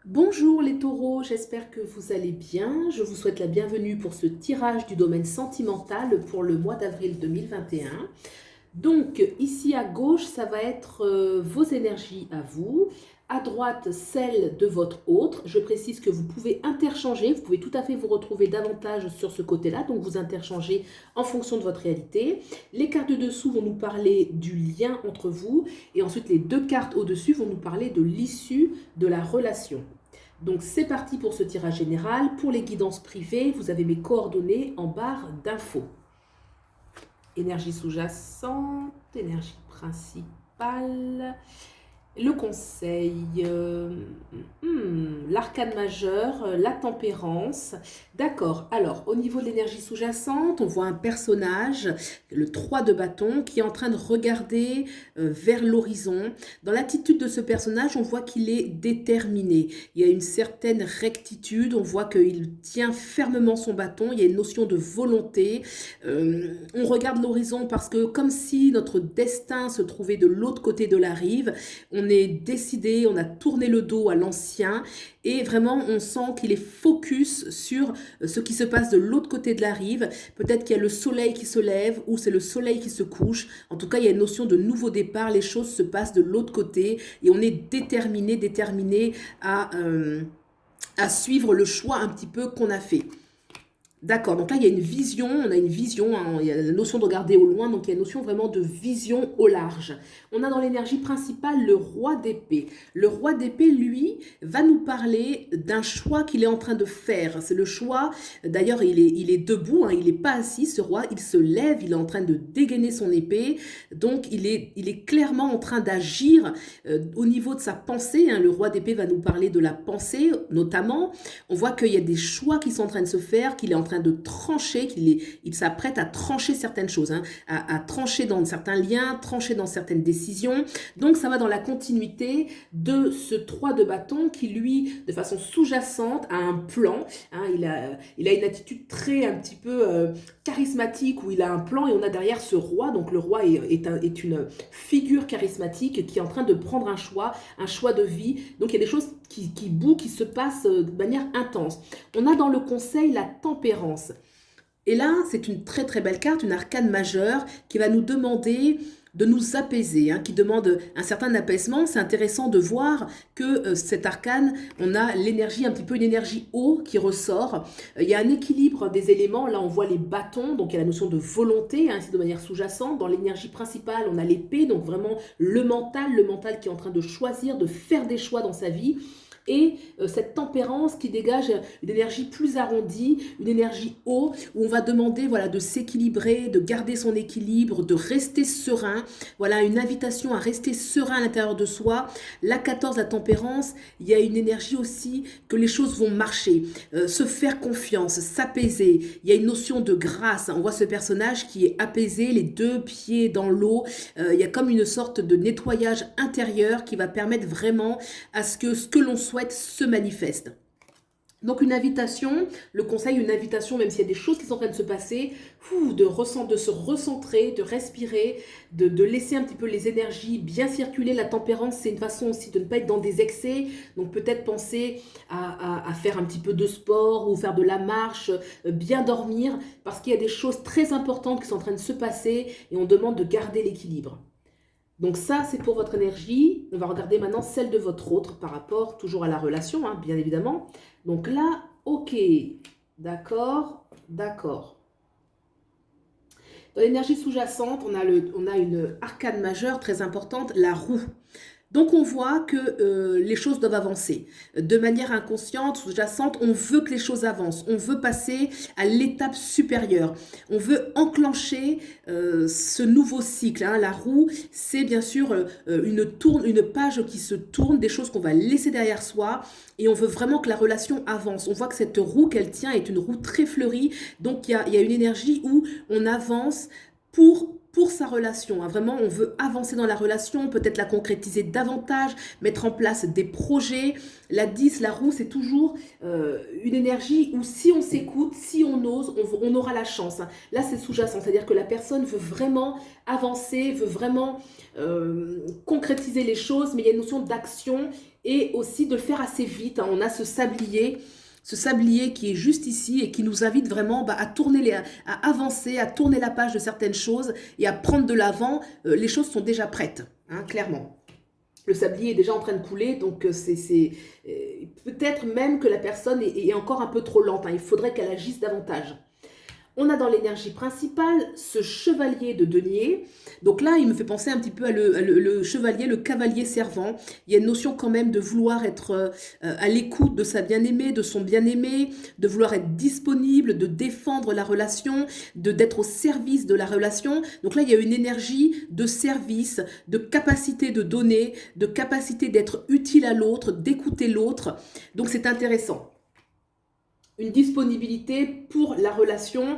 Bonjour les taureaux, j'espère que vous allez bien. Je vous souhaite la bienvenue pour ce tirage du domaine sentimental pour le mois d'avril 2021. Donc ici à gauche, ça va être vos énergies à vous. À droite, celle de votre autre. Je précise que vous pouvez interchanger, vous pouvez tout à fait vous retrouver davantage sur ce côté-là, donc vous interchangez en fonction de votre réalité. Les cartes de dessous vont nous parler du lien entre vous et ensuite les deux cartes au-dessus vont nous parler de l'issue de la relation. Donc c'est parti pour ce tirage général. Pour les guidances privées, vous avez mes coordonnées en barre d'infos. Énergie sous-jacente, énergie principale, le conseil, l'arcane majeur, la tempérance. D'accord, alors au niveau de l'énergie sous-jacente, on voit un personnage, le 3 de bâton, qui est en train de regarder vers l'horizon. Dans l'attitude de ce personnage, on voit qu'il est déterminé. Il y a une certaine rectitude, on voit qu'il tient fermement son bâton, il y a une notion de volonté. On regarde l'horizon parce que comme si notre destin se trouvait de l'autre côté de la rive, on est décidé, on a tourné le dos à l'ancien et vraiment on sent qu'il est focus sur ce qui se passe de l'autre côté de la rive. Peut-être qu'il y a le soleil qui se lève ou c'est le soleil qui se couche. En tout cas, il y a une notion de nouveau départ. Les choses se passent de l'autre côté et on est déterminé à suivre le choix un petit peu qu'on a fait. D'accord, donc là il y a une vision, on a une vision, hein, il y a la notion de regarder au loin, donc il y a une notion vraiment de vision au large. On a dans l'énergie principale le roi d'épée. Le roi d'épée, lui, va nous parler d'un choix qu'il est en train de faire. C'est le choix, d'ailleurs il est debout, hein, il n'est pas assis, ce roi, il se lève, il est en train de dégainer son épée, donc il est clairement en train d'agir au niveau de sa pensée. Hein. Le roi d'épée va nous parler de la pensée, notamment. On voit qu'il y a des choix qui sont en train de se faire, qu'il est en train de trancher, il s'apprête à trancher certaines choses, hein, à trancher dans certains liens, trancher dans certaines décisions. Donc ça va dans la continuité de ce 3 de bâton qui, lui, de façon sous-jacente, a un plan. Hein, il a une attitude très un petit peu charismatique où il a un plan et on a derrière ce roi. Donc le roi est une figure charismatique qui est en train de prendre un choix de vie. Donc il y a des choses qui se passent de manière intense. On a dans le conseil la tempérance. Et là, c'est une très très belle carte, une arcane majeure qui va nous demander de nous apaiser, hein, qui demande un certain apaisement. C'est intéressant de voir que cet arcane, on a l'énergie, un petit peu une énergie eau qui ressort. Il y a un équilibre des éléments. Là, on voit les bâtons, donc il y a la notion de volonté, hein, c'est de manière sous-jacente. Dans l'énergie principale, on a l'épée, donc vraiment le mental qui est en train de choisir, de faire des choix dans sa vie. Et cette tempérance qui dégage une énergie plus arrondie, une énergie haut, où on va demander voilà, de s'équilibrer, de garder son équilibre, de rester serein. Voilà, une invitation à rester serein à l'intérieur de soi. La 14, la tempérance, il y a une énergie aussi que les choses vont marcher, se faire confiance, s'apaiser. Il y a une notion de grâce. On voit ce personnage qui est apaisé, les deux pieds dans l'eau. Il y a comme une sorte de nettoyage intérieur qui va permettre vraiment à ce que l'on souhaite se manifeste. Donc une invitation, le conseil, une invitation, même s'il y a des choses qui sont en train de se passer, de se recentrer, de respirer, de laisser un petit peu les énergies bien circuler. La tempérance, c'est une façon aussi de ne pas être dans des excès. Donc peut-être penser à faire un petit peu de sport ou faire de la marche, bien dormir, parce qu'il y a des choses très importantes qui sont en train de se passer et on demande de garder l'équilibre. Donc ça, c'est pour votre énergie. On va regarder maintenant celle de votre autre par rapport toujours à la relation, hein, bien évidemment. Donc là, ok, d'accord, d'accord. Dans l'énergie sous-jacente, on a une arcane majeure très importante, la roue. Donc on voit que les choses doivent avancer. De manière inconsciente, sous-jacente, on veut que les choses avancent. On veut passer à l'étape supérieure. On veut enclencher ce nouveau cycle. Hein. La roue, c'est bien sûr une page qui se tourne, des choses qu'on va laisser derrière soi. Et on veut vraiment que la relation avance. On voit que cette roue qu'elle tient est une roue très fleurie. Donc il y a une énergie où on avance pour sa relation. Hein. Vraiment, on veut avancer dans la relation, peut-être la concrétiser davantage, mettre en place des projets. La 10, la roue, c'est toujours une énergie où si on s'écoute, si on ose, on aura la chance. Hein. Là, c'est sous-jacent, c'est-à-dire que la personne veut vraiment avancer, veut vraiment concrétiser les choses, mais il y a une notion d'action et aussi de le faire assez vite, hein. On a ce sablier qui est juste ici et qui nous invite vraiment à tourner à avancer, à tourner la page de certaines choses et à prendre de l'avant. Les choses sont déjà prêtes, hein, clairement. Le sablier est déjà en train de couler, donc c'est peut-être même que la personne est encore un peu trop lente, hein. Il faudrait qu'elle agisse davantage. On a dans l'énergie principale ce chevalier de denier. Donc là, il me fait penser un petit peu à le chevalier, le cavalier servant. Il y a une notion quand même de vouloir être à l'écoute de sa bien-aimée, de son bien-aimé, de vouloir être disponible, de défendre la relation, d'être au service de la relation. Donc là, il y a une énergie de service, de capacité de donner, de capacité d'être utile à l'autre, d'écouter l'autre. Donc c'est intéressant. Une disponibilité pour la relation.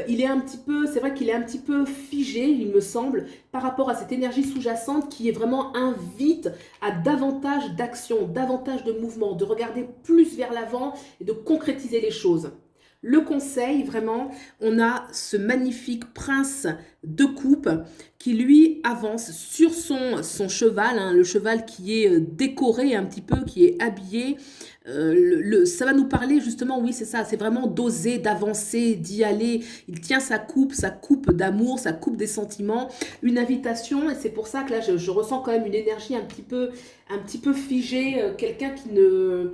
Il est un petit peu, c'est vrai qu'il est un petit peu figé, il me semble, par rapport à cette énergie sous-jacente qui est vraiment invite à davantage d'action, davantage de mouvement, de regarder plus vers l'avant et de concrétiser les choses. Le conseil, vraiment, on a ce magnifique prince de coupe qui lui avance sur son cheval, hein, le cheval qui est décoré un petit peu, qui est habillé. Ça va nous parler justement, oui c'est ça, c'est vraiment d'oser, d'avancer, d'y aller. Il tient sa coupe d'amour, sa coupe des sentiments, une invitation, et c'est pour ça que là je ressens quand même une énergie un petit peu figée, quelqu'un qui ne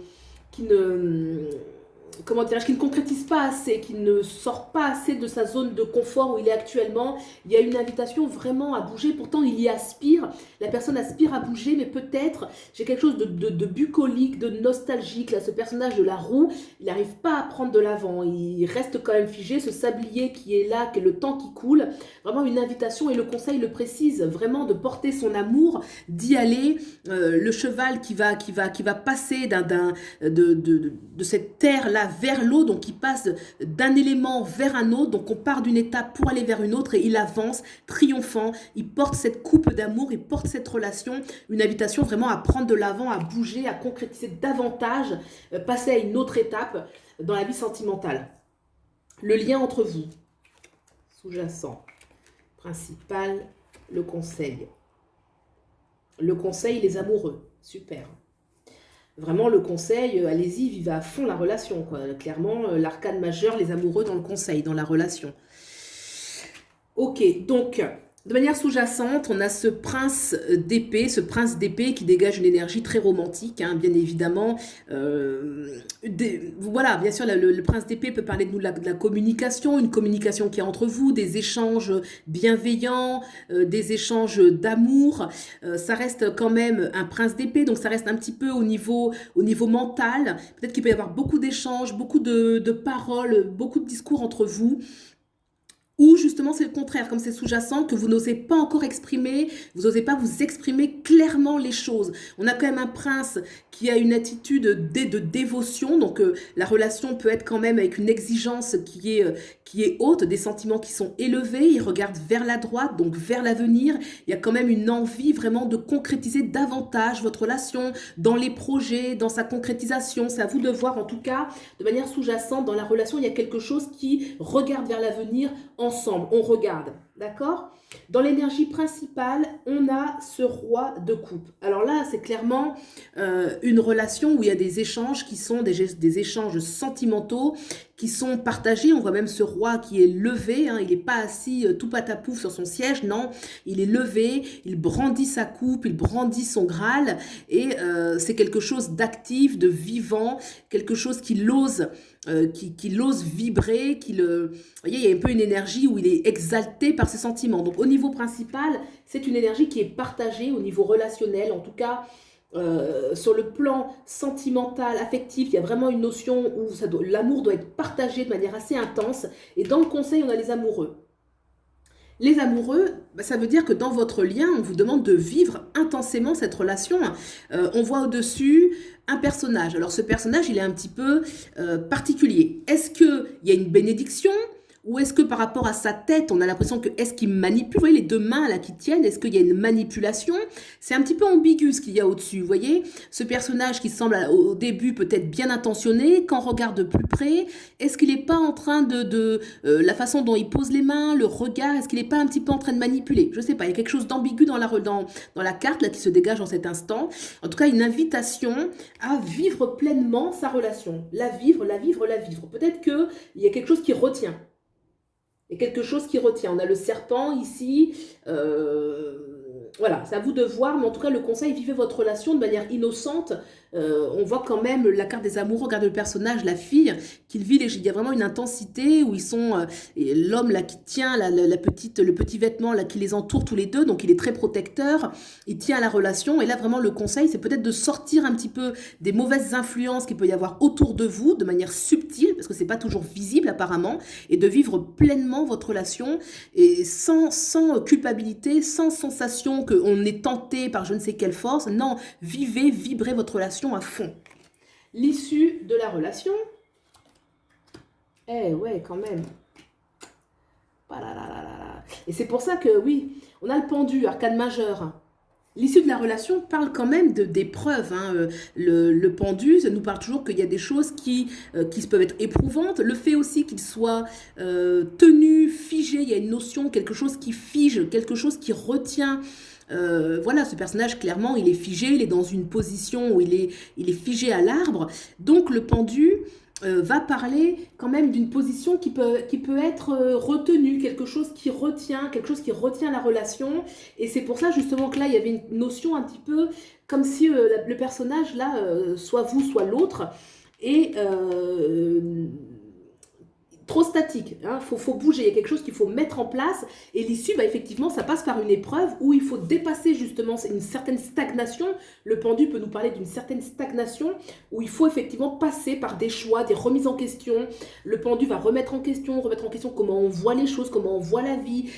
comment dirais-je, qui ne concrétise pas assez, qui ne sort pas assez de sa zone de confort où il est actuellement. Il y a une invitation vraiment à bouger, pourtant il y aspire, la personne aspire à bouger, mais peut-être j'ai quelque chose de bucolique, de nostalgique, là, ce personnage de la roue, il n'arrive pas à prendre de l'avant, il reste quand même figé, ce sablier qui est là, qui est le temps qui coule, vraiment une invitation, et le conseil le précise, vraiment de porter son amour, d'y aller, le cheval qui va passer de cette terre-là vers l'eau, donc il passe d'un élément vers un autre, donc on part d'une étape pour aller vers une autre et il avance triomphant, il porte cette coupe d'amour, il porte cette relation, une invitation vraiment à prendre de l'avant, à bouger, à concrétiser davantage, passer à une autre étape dans la vie sentimentale. Le lien entre vous, sous-jacent, principal, le conseil. Le conseil, les amoureux, super. Vraiment, le conseil, allez-y, vivez à fond la relation, quoi. Clairement, l'arcane majeure, les amoureux dans le conseil, dans la relation. Ok, donc, de manière sous-jacente, on a ce prince d'épée qui dégage une énergie très romantique, hein, bien évidemment. Voilà, bien sûr, le prince d'épée peut parler de nous de la communication, une communication qui est entre vous, des échanges bienveillants, des échanges d'amour. Ça reste quand même un prince d'épée, donc ça reste un petit peu au niveau mental. Peut-être qu'il peut y avoir beaucoup d'échanges, beaucoup de paroles, beaucoup de discours entre vous. Ou justement c'est le contraire, comme c'est sous-jacent, que vous n'osez pas encore exprimer, vous n'osez pas vous exprimer clairement les choses. On a quand même un prince qui a une attitude de dévotion, donc la relation peut être quand même avec une exigence qui est haute, des sentiments qui sont élevés, il regarde vers la droite, donc vers l'avenir. Il y a quand même une envie vraiment de concrétiser davantage votre relation dans les projets, dans sa concrétisation. C'est à vous de voir, en tout cas, de manière sous-jacente, dans la relation, il y a quelque chose qui regarde vers l'avenir ensemble, on regarde, d'accord? Dans l'énergie principale, on a ce roi de coupe. Alors là, c'est clairement une relation où il y a des échanges qui sont des échanges sentimentaux, qui sont partagés. On voit même ce roi qui est levé, hein, il n'est pas assis tout patapouf sur son siège, non, il est levé, il brandit sa coupe, il brandit son Graal, et c'est quelque chose d'actif, de vivant, quelque chose qui l'ose vibrer, vous voyez, il y a un peu une énergie où il est exalté par ses sentiments. Donc au niveau principal, c'est une énergie qui est partagée au niveau relationnel, en tout cas sur le plan sentimental, affectif, il y a vraiment une notion où l'amour doit être partagé de manière assez intense. Et dans le conseil, on a les amoureux. Les amoureux, ça veut dire que dans votre lien, on vous demande de vivre intensément cette relation. On voit au-dessus un personnage. Alors ce personnage, il est un petit peu particulier. Est-ce qu'il y a une bénédiction Ou est-ce que par rapport à sa tête, on a l'impression que est-ce qu'il manipule? Vous voyez les deux mains là qui tiennent, est-ce qu'il y a une manipulation? C'est un petit peu ambigu ce qu'il y a au-dessus, vous voyez? Ce personnage qui semble au début peut-être bien intentionné, quand on regarde de plus près, est-ce qu'il n'est pas en train la façon dont il pose les mains, le regard, est-ce qu'il n'est pas un petit peu en train de manipuler? Je ne sais pas, il y a quelque chose d'ambigu dans la carte là qui se dégage en cet instant. En tout cas, une invitation à vivre pleinement sa relation. La vivre, la vivre, la vivre. Peut-être qu'il y a quelque chose qui retient. Il y a quelque chose qui retient. On a le serpent ici. Voilà, c'est à vous de voir. Mais en tout cas, le conseil, vivez votre relation de manière innocente. On voit quand même la carte des amoureux. Regardez le personnage, la fille, qu'il vit. Il y a vraiment une intensité où ils sont... l'homme là qui tient le petit vêtement là qui les entoure tous les deux. Donc, il est très protecteur. Il tient à la relation. Et là, vraiment, le conseil, c'est peut-être de sortir un petit peu des mauvaises influences qu'il peut y avoir autour de vous de manière subtile, parce que c'est pas toujours visible apparemment, et de vivre pleinement votre relation et sans culpabilité, sans sensation qu'on est tenté par je ne sais quelle force. Non, vivez, vibrez votre relation à fond. L'issue de la relation. Eh ouais, quand même. Et c'est pour ça que, oui, on a le pendu, arcane majeur. L'issue de la relation parle quand même d'épreuves. Hein. Le pendu, ça nous parle toujours qu'il y a des choses qui peuvent être éprouvantes. Le fait aussi qu'il soit tenu, figé, il y a une notion, quelque chose qui fige, quelque chose qui retient. Voilà, ce personnage, clairement, il est figé, il est dans une position où il est figé à l'arbre. Donc, le pendu va parler quand même d'une position qui peut être retenue, quelque chose qui retient la relation. Et c'est pour ça, justement, que là, il y avait une notion un petit peu comme si le personnage, là, soit vous, soit l'autre, et... trop statique, hein. Faut bouger, il y a quelque chose qu'il faut mettre en place et l'issue, bah, effectivement, ça passe par une épreuve où il faut dépasser justement une certaine stagnation. Le pendu peut nous parler d'une certaine stagnation où il faut effectivement passer par des choix, des remises en question. Le pendu va remettre en question comment on voit les choses, comment on voit la vie,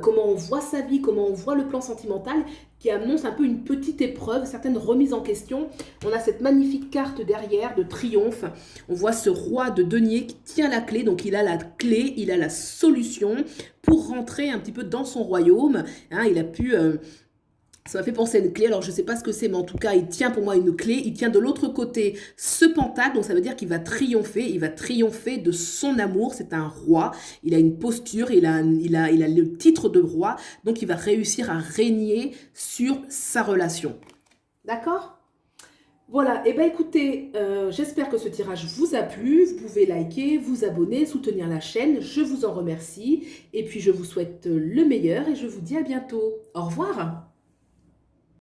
comment on voit sa vie, comment on voit le plan sentimental, qui annonce un peu une petite épreuve, certaines remises en question. On a cette magnifique carte derrière de triomphe. On voit ce roi de denier qui tient la clé, donc il a la clé, il a la solution pour rentrer un petit peu dans son royaume. Hein, il a pu... ça m'a fait penser à une clé, alors je ne sais pas ce que c'est, mais en tout cas, il tient pour moi une clé. Il tient de l'autre côté ce pentacle, donc ça veut dire qu'il va triompher de son amour. C'est un roi, il a une posture, il a le titre de roi, donc il va réussir à régner sur sa relation. D'accord ? Voilà, et bien écoutez, j'espère que ce tirage vous a plu. Vous pouvez liker, vous abonner, soutenir la chaîne. Je vous en remercie. Et puis je vous souhaite le meilleur et je vous dis à bientôt. Au revoir.